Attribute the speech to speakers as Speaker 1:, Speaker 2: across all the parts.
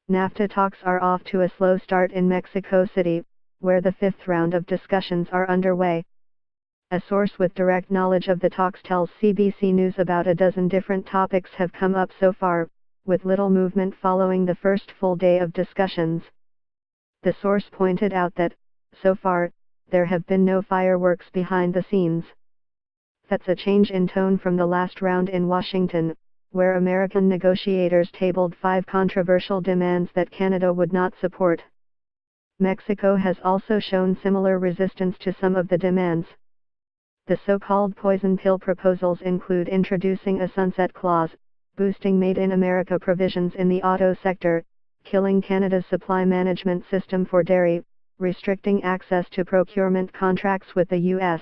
Speaker 1: NAFTA talks are off to a slow start in Mexico City, where the fifth round of discussions are underway. A source with direct knowledge of the talks tells CBC News about a dozen different topics have come up so far, with little movement following the first full day of discussions. The source pointed out that, so far, there have been no fireworks behind the scenes. That's a change in tone from the last round in Washington, where American negotiators tabled 5 controversial demands that Canada would not support. Mexico has also shown similar resistance to some of the demands. The so-called poison pill proposals include introducing a sunset clause, boosting Made in America provisions in the auto sector, killing Canada's supply management system for dairy, restricting access to procurement contracts with the U.S.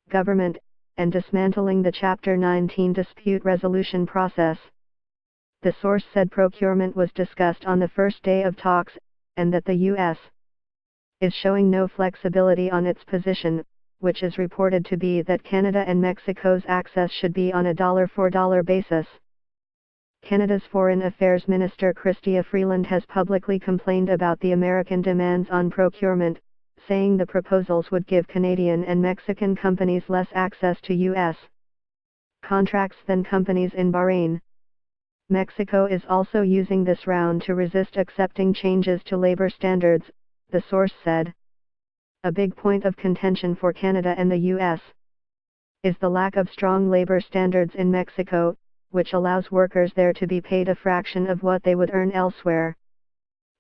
Speaker 1: government, and dismantling the Chapter 19 dispute resolution process. The source said procurement was discussed on the first day of talks, and that the U.S. is showing no flexibility on its position, which is reported to be that Canada and Mexico's access should be on a dollar-for-dollar basis. Canada's Foreign Affairs Minister Chrystia Freeland has publicly complained about the American demands on procurement, saying the proposals would give Canadian and Mexican companies less access to U.S. contracts than companies in Bahrain. Mexico is also using this round to resist accepting changes to labor standards, the source said. A big point of contention for Canada and the U.S. is the lack of strong labor standards in Mexico, which allows workers there to be paid a fraction of what they would earn elsewhere.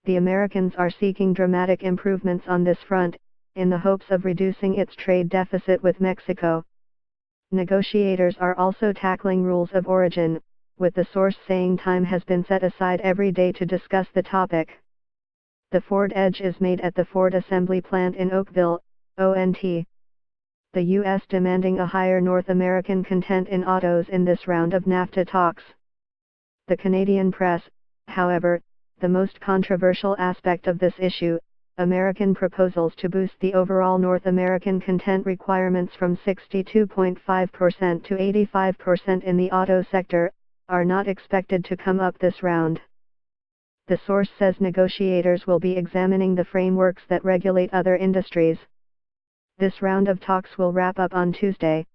Speaker 1: The Americans are seeking dramatic improvements on this front, in the hopes of reducing its trade deficit with Mexico. Negotiators are also tackling rules of origin, with the source saying time has been set aside every day to discuss the topic. The Ford Edge is made at the Ford Assembly Plant in Oakville, ONT. The U.S. demanding a higher North American content in autos in this round of NAFTA talks. The Canadian press, however, the most controversial aspect of this issue, American proposals to boost the overall North American content requirements from 62.5% to 85% in the auto sector, are not expected to come up this round. The source says negotiators will be examining the frameworks that regulate other industries. This round of talks will wrap up on Tuesday.